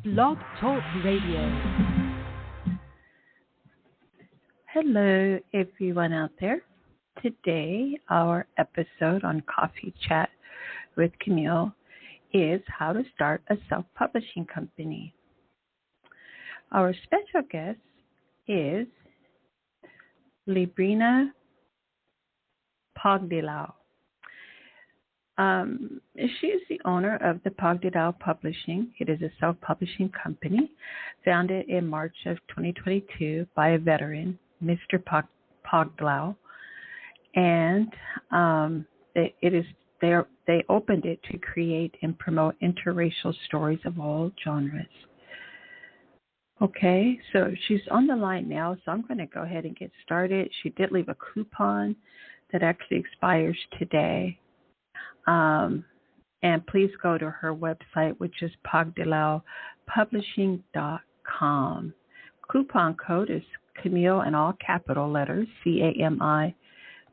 Blog Talk Radio. Hello, everyone out there. Today, our episode on Coffee Chat with Camille is how to start a self-publishing company. Our special guest is LEEBRINA Pagdilao. She is the owner of the Pagdilao Publishing. It is a self-publishing company founded in March of 2022 by a veteran, Mr. Pagdilao, and they opened it to create and promote interracial stories of all genres. Okay, so she's on the line now, so I'm going to go ahead and get started. She did leave a coupon that actually expires today. And please go to her website, which is pagdilaopublishing.com. Coupon code is Camille in all capital letters, CAMILLE.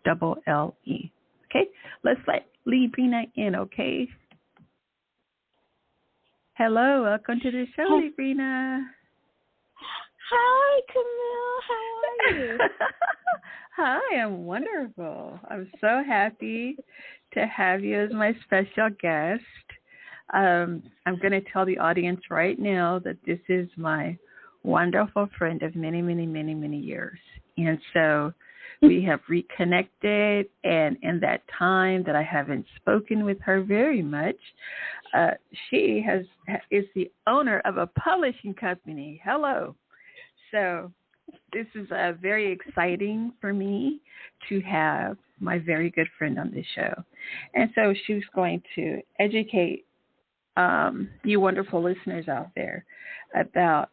Okay, let's let LEEBRINA in, okay? Hello, welcome to the show, LEEBRINA. Hi, Camille. How are you? Hi, I'm wonderful. I'm so happy to have you as my special guest. I'm going to tell the audience right now that this is my wonderful friend of many, many, many, many years. And so we have reconnected, and in that time that I haven't spoken with her very much, she is the owner of a publishing company. Hello. So this is very exciting for me to have my very good friend on this show. And so she's going to educate you wonderful listeners out there about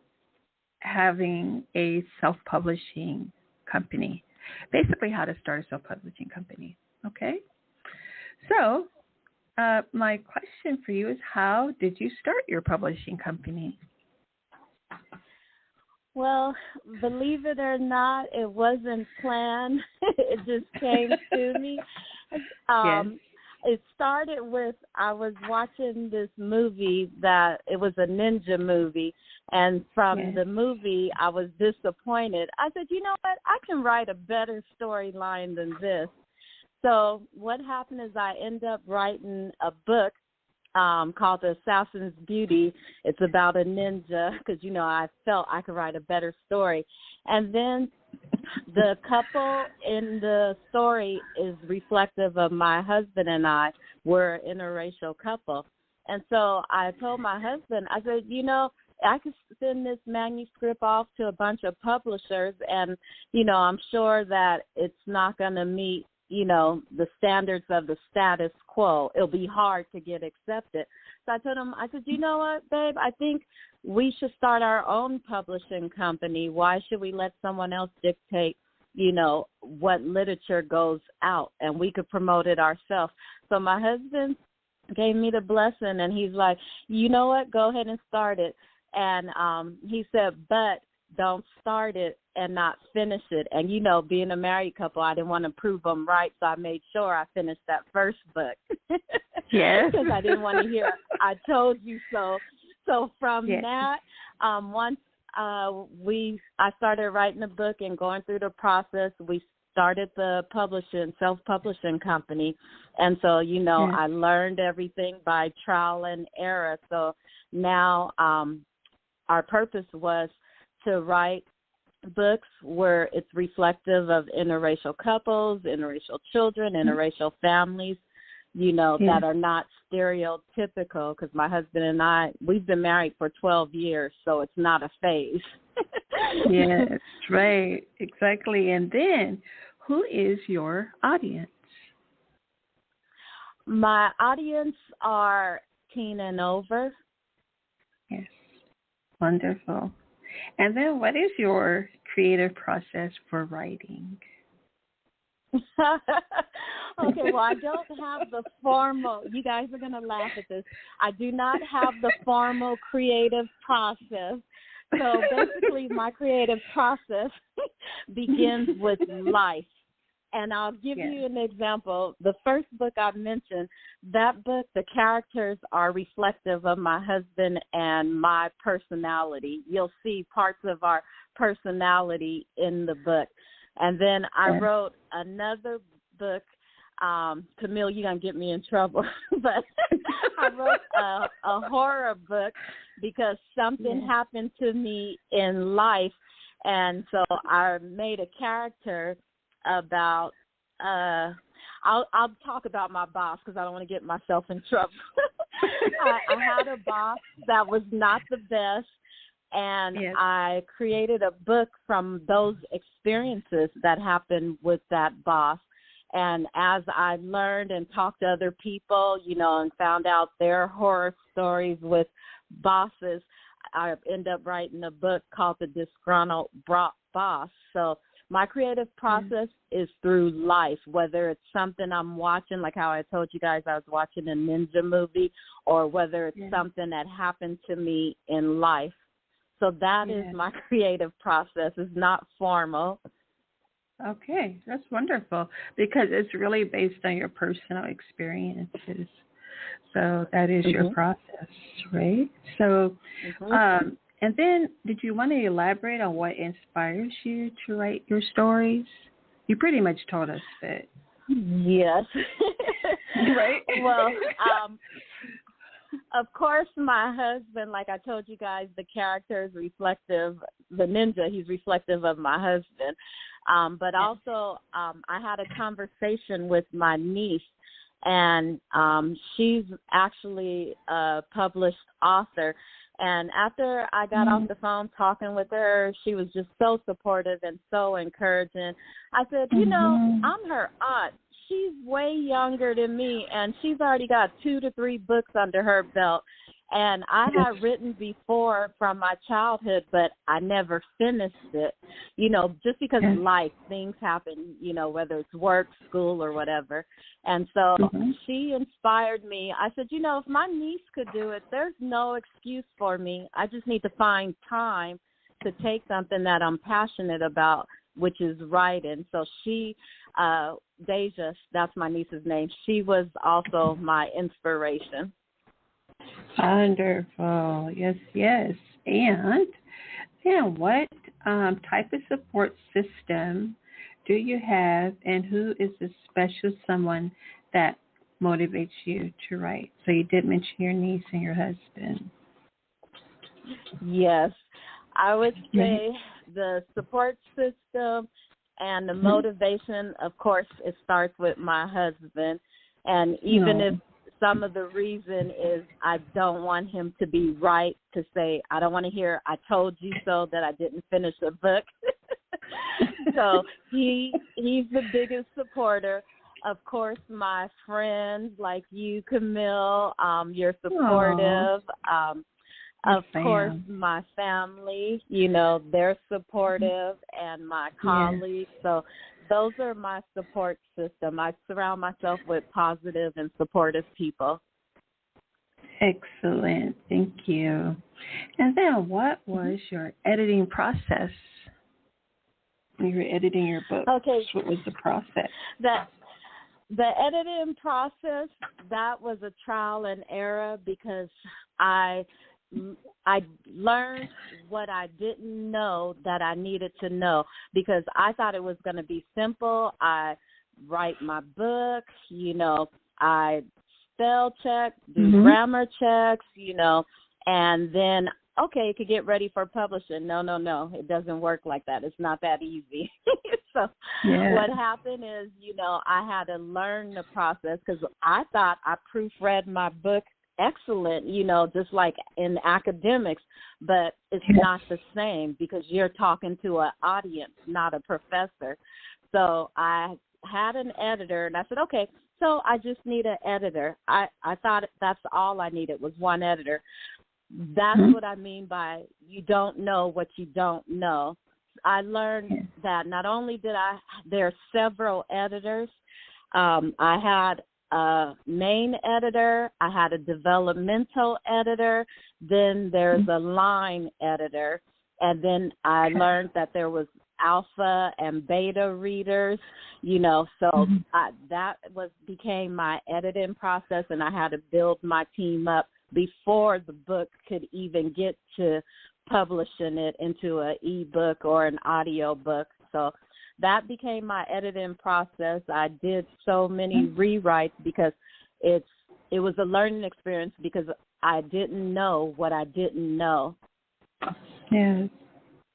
having a self-publishing company, basically how to start a self-publishing company. Okay? So my question for you is, how did you start your publishing company? Well, believe it or not, it wasn't planned. It just came to me. Yes. It started with, I was watching this movie that it was a ninja movie, and from the movie I was disappointed. I said, you know what, I can write a better storyline than this. So what happened is I ended up writing a book called The Assassin's Beauty. It's about a ninja because, you know, I felt I could write a better story. And then the couple in the story is reflective of my husband and I. We're an interracial couple. And so I told my husband, I said, you know, I could send this manuscript off to a bunch of publishers and, you know, I'm sure that it's not going to meet, you know, the standards of the status quo. It'll be hard to get accepted. So I told him, I said, you know what, babe, I think we should start our own publishing company. Why should we let someone else dictate, you know, what literature goes out, and we could promote it ourselves? So my husband gave me the blessing, and he's like, you know what, go ahead and start it. And he said, but don't start it and not finish it. And, you know, being a married couple, I didn't want to prove them right, so I made sure I finished that first book. Yes. Because I didn't want to hear, I told you so. So from that, once I started writing the book and going through the process, we started the self-publishing company. And so, you know, I learned everything by trial and error. So now our purpose was to write books where it's reflective of interracial couples, interracial children, interracial families, you know, that are not stereotypical, because my husband and I, we've been married for 12 years, so it's not a phase. Yes, right, exactly. And then, who is your audience? My audience are teen and over. Yes, wonderful. And then what is your creative process for writing? Okay, well, I don't have the formal, you guys are going to laugh at this. I do not have the formal creative process. So basically my creative process begins with life. And I'll give you an example. The first book I mentioned, that book, the characters are reflective of my husband and my personality. You'll see parts of our personality in the book. And then I wrote another book. Camille, you're going to get me in trouble. But I wrote a horror book because something happened to me in life. And so I made a character about, I'll talk about my boss because I don't want to get myself in trouble. I had a boss that was not the best, and I created a book from those experiences that happened with that boss. And as I learned and talked to other people, you know, and found out their horror stories with bosses, I end up writing a book called The Disgruntled Boss. So my creative process is through life, whether it's something I'm watching, like how I told you guys I was watching a ninja movie, or whether it's something that happened to me in life. So that is my creative process. It's not formal. Okay, that's wonderful because it's really based on your personal experiences. So that is your process, right? So, and then did you want to elaborate on what inspires you to write your stories? You pretty much told us that. Yes. Right? Well, of course, my husband, like I told you guys, the character is reflective, the ninja, he's reflective of my husband. But also, I had a conversation with my niece, and she's actually a published author. And after I got off the phone talking with her, she was just so supportive and so encouraging. I said, you know, I'm her aunt. She's way younger than me, and she's already got 2 to 3 books under her belt. And I had written before from my childhood, but I never finished it, you know, just because life, things happen, you know, whether it's work, school, or whatever. And so she inspired me. I said, you know, if my niece could do it, there's no excuse for me. I just need to find time to take something that I'm passionate about, which is writing. So she, Deja, that's my niece's name, she was also my inspiration. Wonderful. Yes, yes. And what type of support system do you have, and who is the special someone that motivates you to write? So you did mention your niece and your husband. Yes. I would say the support system and the motivation, of course, it starts with my husband. And even if some of the reason is I don't want him to be right, to say, I don't want to hear, I told you so, that I didn't finish a book. So he's the biggest supporter. Of course, my friends like you, Camille, you're supportive. Of course, my family, you know, they're supportive, and my colleagues. So those are my support system. I surround myself with positive and supportive people. Excellent. Thank you. And then what was your editing process when you were editing your book? Okay. What was the process? The editing process, that was a trial and error because I learned what I didn't know that I needed to know, because I thought it was going to be simple. I write my book, you know, I spell check, do grammar checks, you know, and then, okay, you could get ready for publishing. No, it doesn't work like that. It's not that easy. So what happened is, you know, I had to learn the process because I thought I proofread my book excellent, you know, just like in academics, but it's not the same because you're talking to an audience, not a professor. So I had an editor, and I said, okay, so I just need an editor. I thought that's all I needed was one editor. That's what I mean by you don't know what you don't know. I learned that not only there are several editors. I had a main editor, I had a developmental editor, then there's a line editor, and then I learned that there was alpha and beta readers, so that became my editing process, and I had to build my team up before the book could even get to publishing it into an ebook or an audio book. So that became my editing process. I did so many rewrites because it was a learning experience because I didn't know what I didn't know. Yes,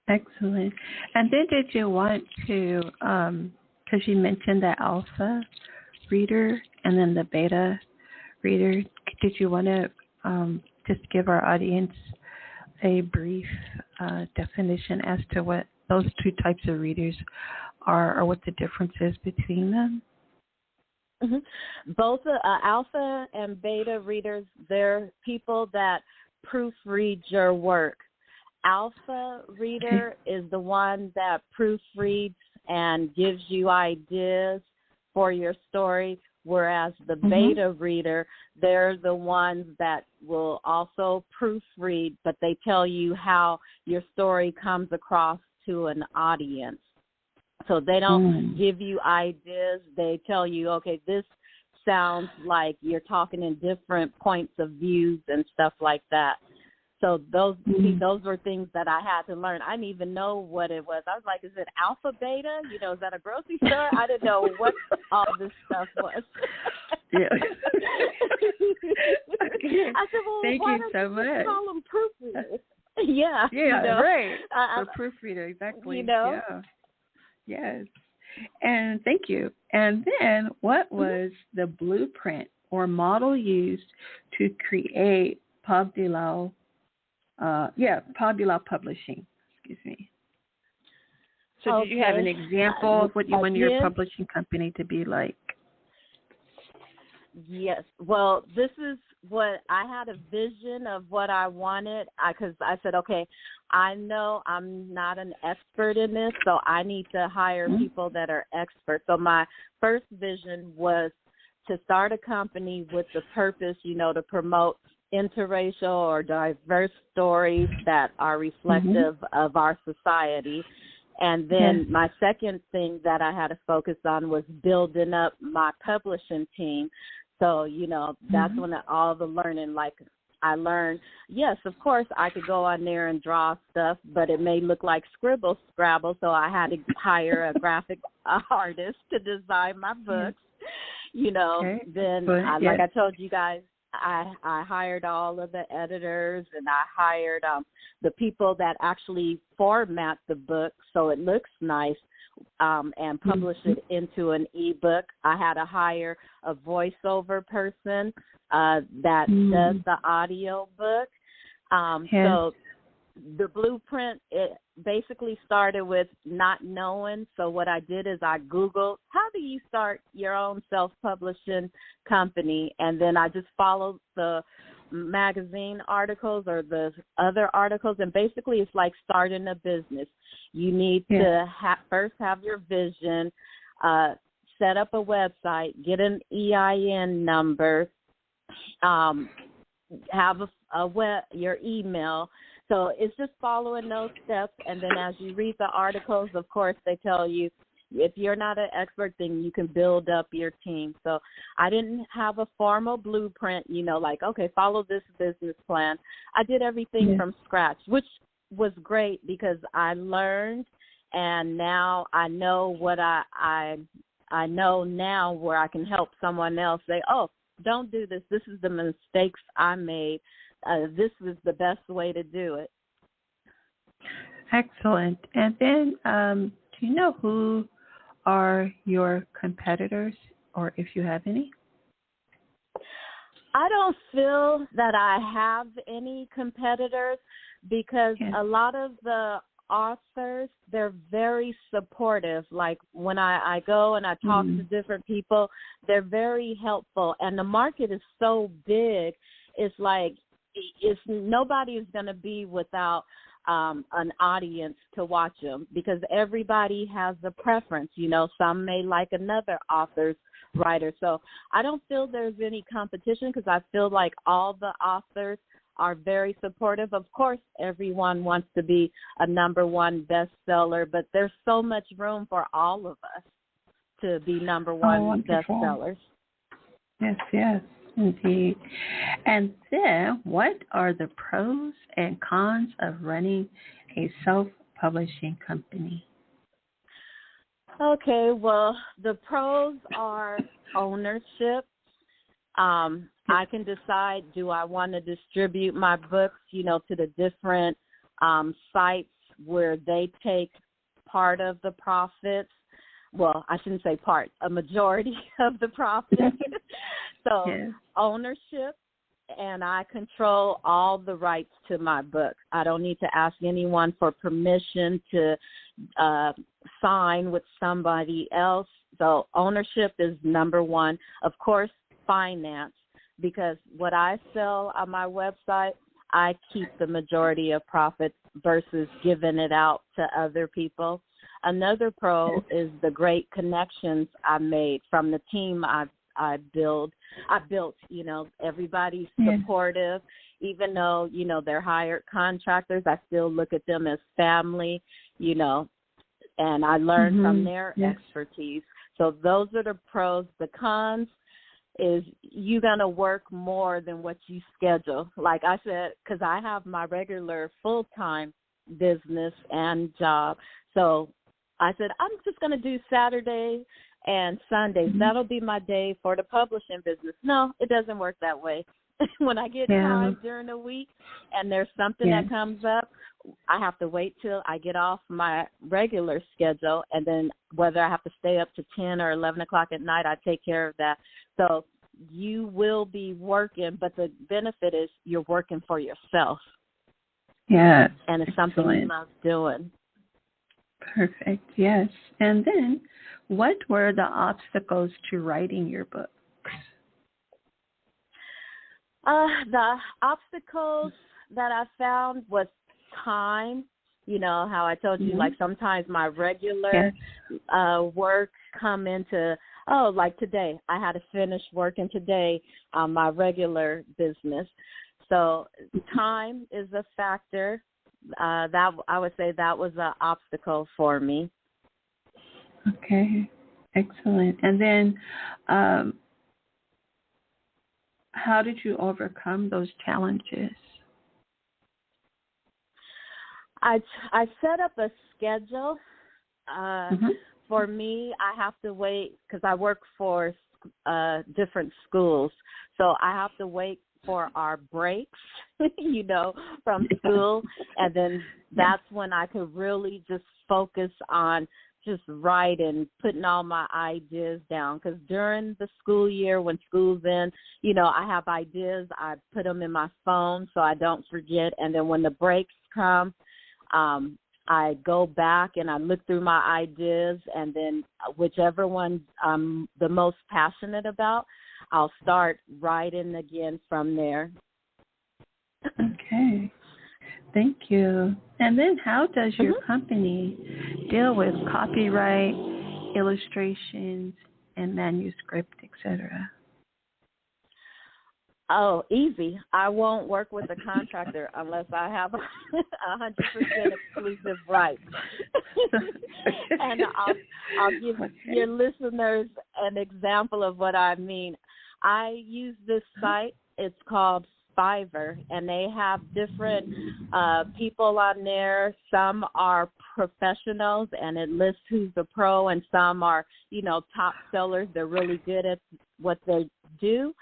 excellent. And then did you want to, because you mentioned the alpha reader and then the beta reader, did you want to just give our audience a brief definition as to what those two types of readers are or what the difference is between them? Mm-hmm. Both alpha and beta readers, they're people that proofread your work. Alpha reader is the one that proofreads and gives you ideas for your story, whereas the beta reader, they're the ones that will also proofread, but they tell you how your story comes across to an audience. So they don't give you ideas. They tell you, okay, this sounds like you're talking in different points of views and stuff like that. So those were things that I had to learn. I didn't even know what it was. I was like, is it alpha, beta? Is that a grocery store? I didn't know what all this stuff was. Yeah. I said, well, thank why you so much. Call them proofreaders? Yeah. Yeah, right. For proofreader, exactly. Yeah. Yes. And thank you. And then what was the blueprint or model used to create Pagdilao Publishing? Excuse me. So did you have an example of what you want your publishing company to be like? Yes. Well, this is what I had a vision of what I wanted because I said, okay, I know I'm not an expert in this, so I need to hire people that are experts. So my first vision was to start a company with the purpose, to promote interracial or diverse stories that are reflective of our society. And then my second thing that I had to focus on was building up my publishing team. So, that's when all the learning, like I learned, yes, of course, I could go on there and draw stuff, but it may look like scribble scrabble. So I had to hire a graphic artist to design my books, Then, like I told you guys, I hired all of the editors and I hired the people that actually format the book so it looks nice and publish it into an ebook. I had to hire a voiceover person that does the audio book. So the blueprint, it basically started with not knowing. So what I did is I Googled, how do you start your own self-publishing company? And then I just followed the magazine articles or the other articles. And basically it's like starting a business. You need to first have your vision, set up a website, get an EIN number, have your email. So it's just following those steps, and then as you read the articles, of course, they tell you if you're not an expert, then you can build up your team. So I didn't have a formal blueprint, like, okay, follow this business plan. I did everything from scratch, which was great because I learned, and now I know what I know now where I can help someone else say, oh, don't do this. This is the mistakes I made. This is the best way to do it. Excellent. And then do you know who are your competitors or if you have any? I don't feel that I have any competitors because a lot of the authors, they're very supportive. Like when I go and I talk to different people, they're very helpful. And the market is so big, it's like nobody is going to be without an audience to watch them because everybody has a preference. Some may like another author's writer. So I don't feel there's any competition because I feel like all the authors are very supportive. Of course, everyone wants to be a number one bestseller, but there's so much room for all of us to be number one bestsellers. Yes, indeed. And then, what are the pros and cons of running a self-publishing company? Okay, well, the pros are ownership. I can decide, do I want to distribute my books, to the different sites where they take part of the profits. Well, I shouldn't say part, a majority of the profits. So ownership, and I control all the rights to my book. I don't need to ask anyone for permission to sign with somebody else. So ownership is number one. Of course, finance, because what I sell on my website, I keep the majority of profits versus giving it out to other people. Another pro is the great connections I made from the team I built. Everybody's supportive, even though, they're hired contractors. I still look at them as family, and I learn from their expertise. So those are the pros. The cons is you're going to work more than what you schedule. Like I said, because I have my regular full-time business and job. So I said, I'm just going to do Saturday and Sundays. That'll be my day for the publishing business. No, it doesn't work that way. When I get time during the week and there's something that comes up, I have to wait till I get off my regular schedule, and then whether I have to stay up to 10 or 11 o'clock at night, I take care of that. So you will be working, but the benefit is you're working for yourself. Yes. And it's something you love doing. Perfect, yes. And then, what were the obstacles to writing your book? The obstacles that I found was time. How I told you, like sometimes my regular work come into, like today, I had to finish working today on my regular business. So time is a factor. That I would say that was an obstacle for me. Okay, excellent. And then how did you overcome those challenges? I set up a schedule. For me, I have to wait because I work for different schools. So I have to wait for our breaks, from school. And then that's when I could really just focus on just writing, putting all my ideas down. Because during the school year, when school's in, I have ideas. I put them in my phone so I don't forget. And then when the breaks come, I go back and I look through my ideas, and then whichever one I'm the most passionate about, I'll start writing again from there. Okay. Thank you. And then how does your company deal with copyright, illustrations, and manuscript, etc.? Oh, easy. I won't work with a contractor unless I have 100% exclusive rights. And I'll give your listeners an example of what I mean. I use this site. It's called Fiverr, and they have different people on there. Some are professionals, and it lists who's a pro, and some are, top sellers. They're really good at what they do.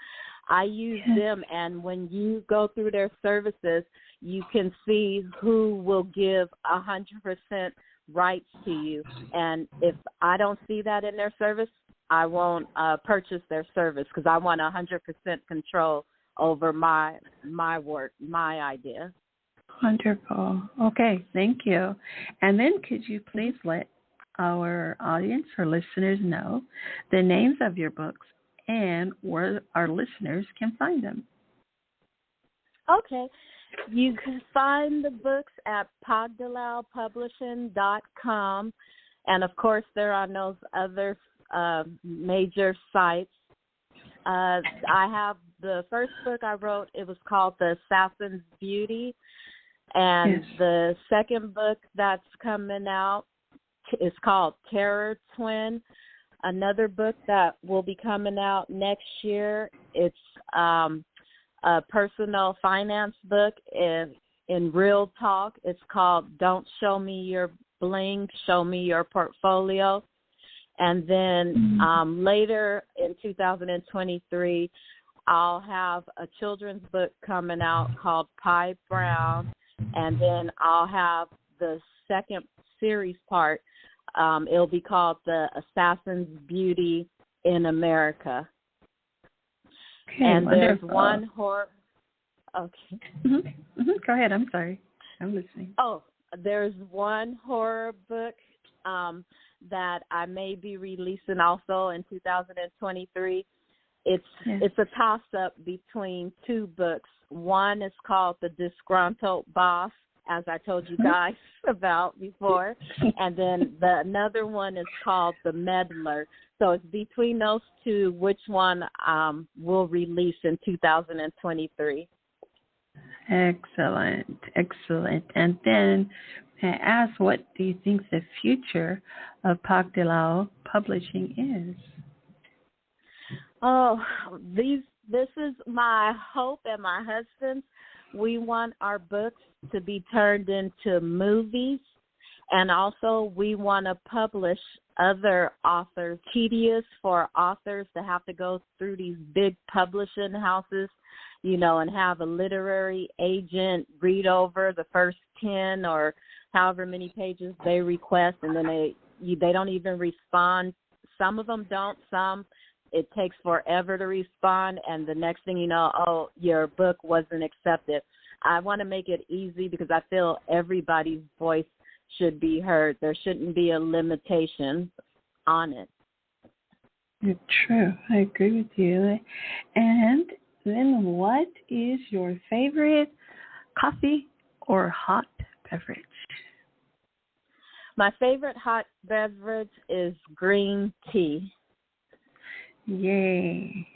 I use them, and when you go through their services, you can see who will give 100% rights to you. And if I don't see that in their service, I won't purchase their service because I want 100% control over my work, my idea. Wonderful. Okay, thank you. And then could you please let our audience or listeners know the names of your books and where our listeners can find them? Okay. You can find the books at pagdilaopublishing.com. And, of course, they're on those other major sites. I have the first book I wrote, it was called The Assassin's Beauty. And the second book that's coming out is called Terror Twin. Another book that will be coming out next year, it's a personal finance book in real talk. It's called Don't Show Me Your Bling, Show Me Your Portfolio. And then later in 2023, I'll have a children's book coming out called Pie Brown. And then I'll have the second series part. It'll be called The Assassin's Beauty in America. Okay, and wonderful. There's one horror. Okay. Go ahead. I'm sorry. I'm listening. Oh, there's one horror book that I may be releasing also in 2023. It's a toss-up between two books. One is called The Disgruntled Boss, as I told you guys about before, and then another one is called The Meddler. So it's between those two, which one will release in 2023. Excellent. And then I ask, what do you think the future of Pagdilao Publishing is? Oh, this is my hope and my husband's. We want our books to be turned into movies, and also we want to publish other authors. Tedious for authors to have to go through these big publishing houses, and have a literary agent read over the first 10 or however many pages they request, and then they don't even respond. Some of them don't. Some it takes forever to respond, and the next thing you know, oh, your book wasn't accepted. I want to make it easy because I feel everybody's voice should be heard. There shouldn't be a limitation on it. True. I agree with you. And then what is your favorite coffee or hot beverage? My favorite hot beverage is green tea. Yay.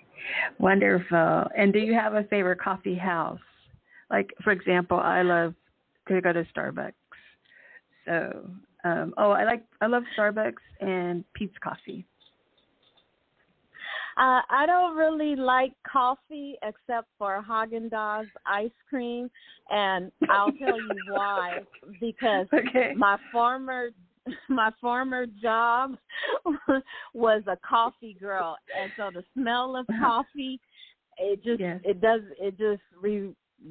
Wonderful. And do you have a favorite coffee house? Like, for example, I love to go to Starbucks. So, I love Starbucks and Pete's Coffee. I don't really like coffee except for Haagen-Dazs ice cream, and I'll tell you why. Because my former job was a coffee girl, and so the smell of coffee, it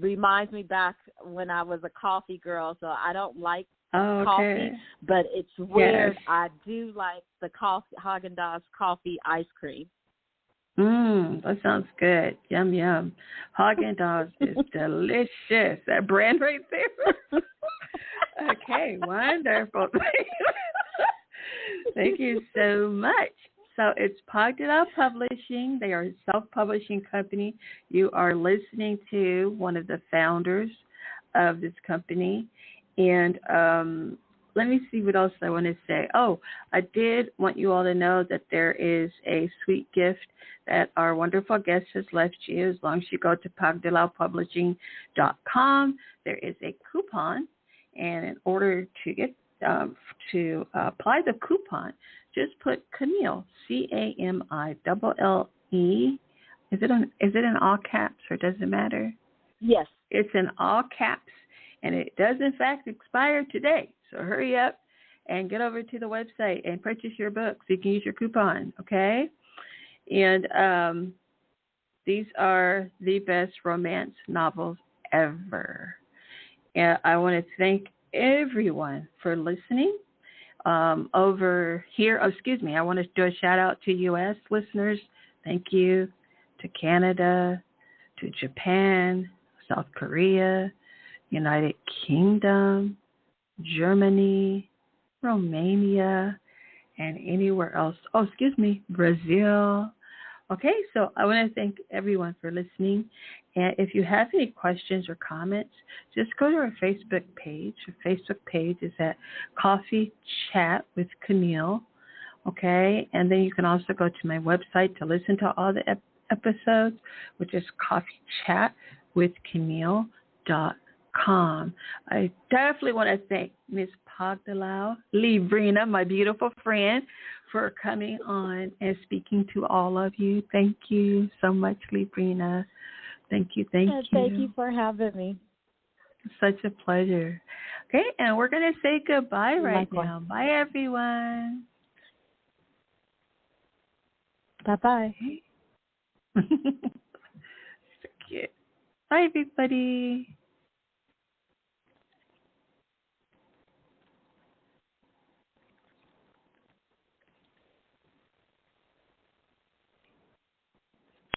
reminds me back when I was a coffee girl. So I don't like coffee, but it's weird. Yes. I do like the Haagen-Dazs coffee ice cream. That sounds good. Yum, yum. Haagen-Dazs is delicious. That brand right there. Okay, wonderful. Thank you so much. So it's Pagdilao Publishing. They are a self-publishing company. You are listening to one of the founders of this company. And let me see what else I want to say. Oh, I did want you all to know that there is a sweet gift that our wonderful guest has left you. As long as you go to pagdilaopublishing.com, there is a coupon. And in order to get to apply the coupon, just put Camille, CAMILLE. Is it in all caps, or does it matter? Yes. It's in all caps, and it does in fact expire today. So hurry up and get over to the website and purchase your book so you can use your coupon, okay? And these are the best romance novels ever. And I want to thank everyone for listening. Over here, I want to do a shout out to U.S. listeners. Thank you. To Canada, to Japan, South Korea, United Kingdom, Germany, Romania, and anywhere else. Brazil. Okay, so I want to thank everyone for listening. And if you have any questions or comments, just go to our Facebook page. Our Facebook page is at Coffee Chat with Camille. Okay, and then you can also go to my website to listen to all the episodes, which is coffeechatwithcamille.com. I definitely want to thank Miss Pagdilao, LEEBRINA, my beautiful friend, for coming on and speaking to all of you. Thank you so much, LEEBRINA. Thank you. Thank you for having me. Such a pleasure. Okay, and we're going to say goodbye right now. Bye, everyone. Bye-bye. So cute. Bye, everybody.